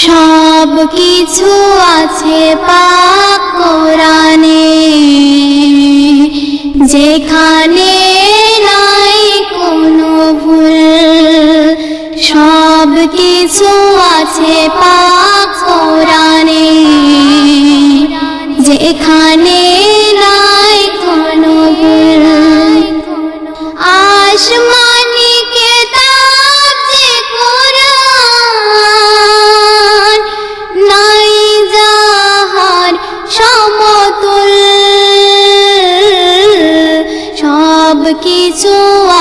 সব কিছু আছে পাক কোরআনে, যেখানে নাই কোনো ভুল। সব কিছু আছে পাক কোরআনে, যেখানে নাই কোনো ভুল। আসমানি কিতাব যে কোরআন, নাই যাহার সমতুল। সব কিছু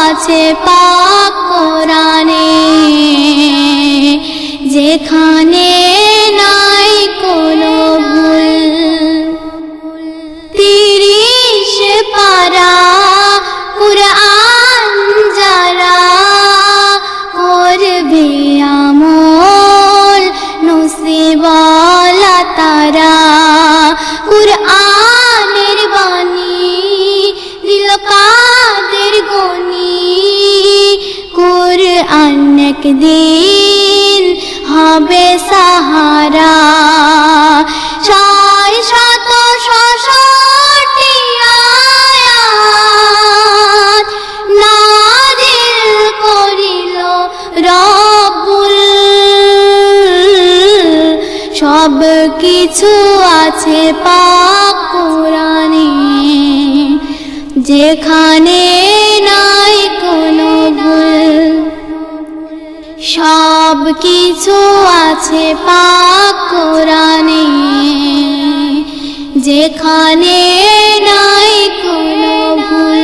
আছে পাক কোরআনে, যেখানে নাই কোনো ভুল। 30 পারা কুরআন যারা করবে আমল, নসিবওয়ালা তারা। কুরআনের বাণী দিল কাদের গনি, কুরআন একদিন হবে সাহারা। 666 আয়াত নাযিল করিল রব্বুল। সব কিছু আছে পাক কোরআনে, যেখানে নাই কোনো ভুল। সব কিছু আছে পাক কোরআনে, যেখানে নাই কোনো ভুল।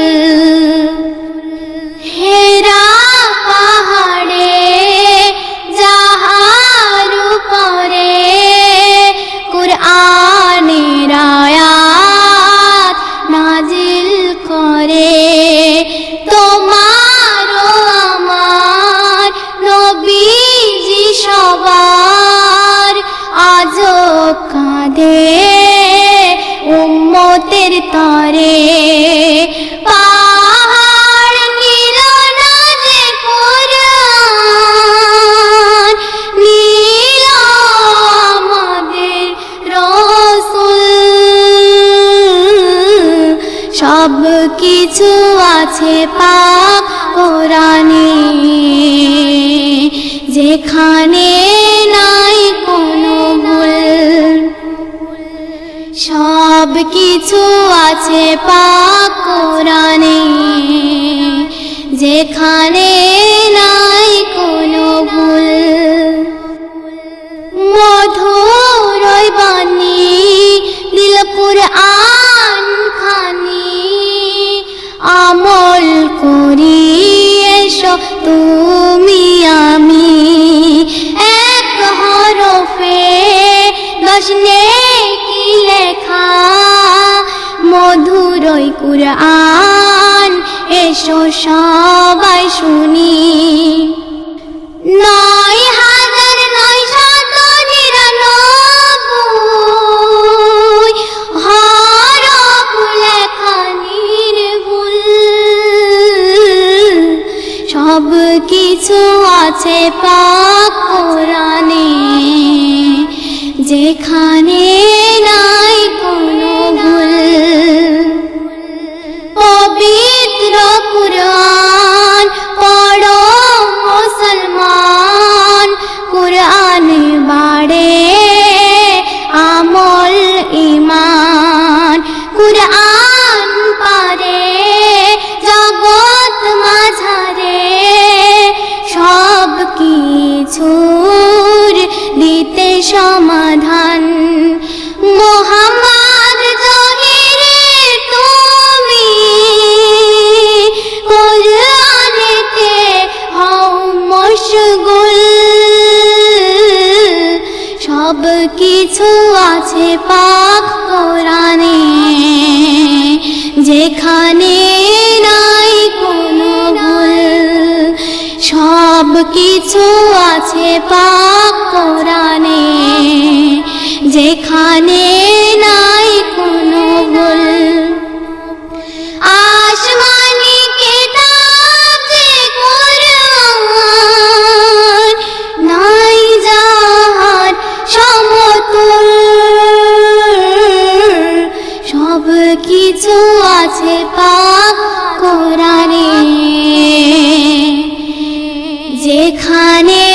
হেরা পাহাড়ে যাহার উপরে কুরআনের আয়াত নাযিল করে, তোমারও আমার নবীজি সবার আজও কাঁদে উম্মতের তরে। পাহাড় নিল না যে কোরআন, নিল আমাদের রাসূল। সব কিছু আছে পাক কোরআনে, যেখানে নাই কোনো ভুল। সব কিছু আছে পাক কোরআনে, যেখানে নাই কোনো ভুল। মধুর বাণী দিল কুরআন খানি, আমল করি এসো তুমি আমি। এক হরফে 10 নেকি লেখা, মধুর কুরআন এসো সবাই শুনি। 9999 হরফ লেখা নির্ভুল। সব কিছু আছে পাক কোরআনে, যেখানে নাই কোনো ভুল। পবিত্র কুরআন পড়ো মুসলমান, কুরআনে বাড়ে আমল ঈমান। কুরআন পারে জগৎ মাঝারে, সব কিছুর দিতে সমাধান। মুহাম্মদ জহিরে তুমি কোরআনেতে হও মশগুল। সব কিছু আছে পাক কোরআনে, যেখানে নাই কোনো ভুল। সব কিছু আছে পাক কোরআনে, যেখানে নাই কোনো ভুল। আসমানি কিতাব যে কোরআন, নাই যাহার সব কিছু আছে পাক কোরআনে যেখানে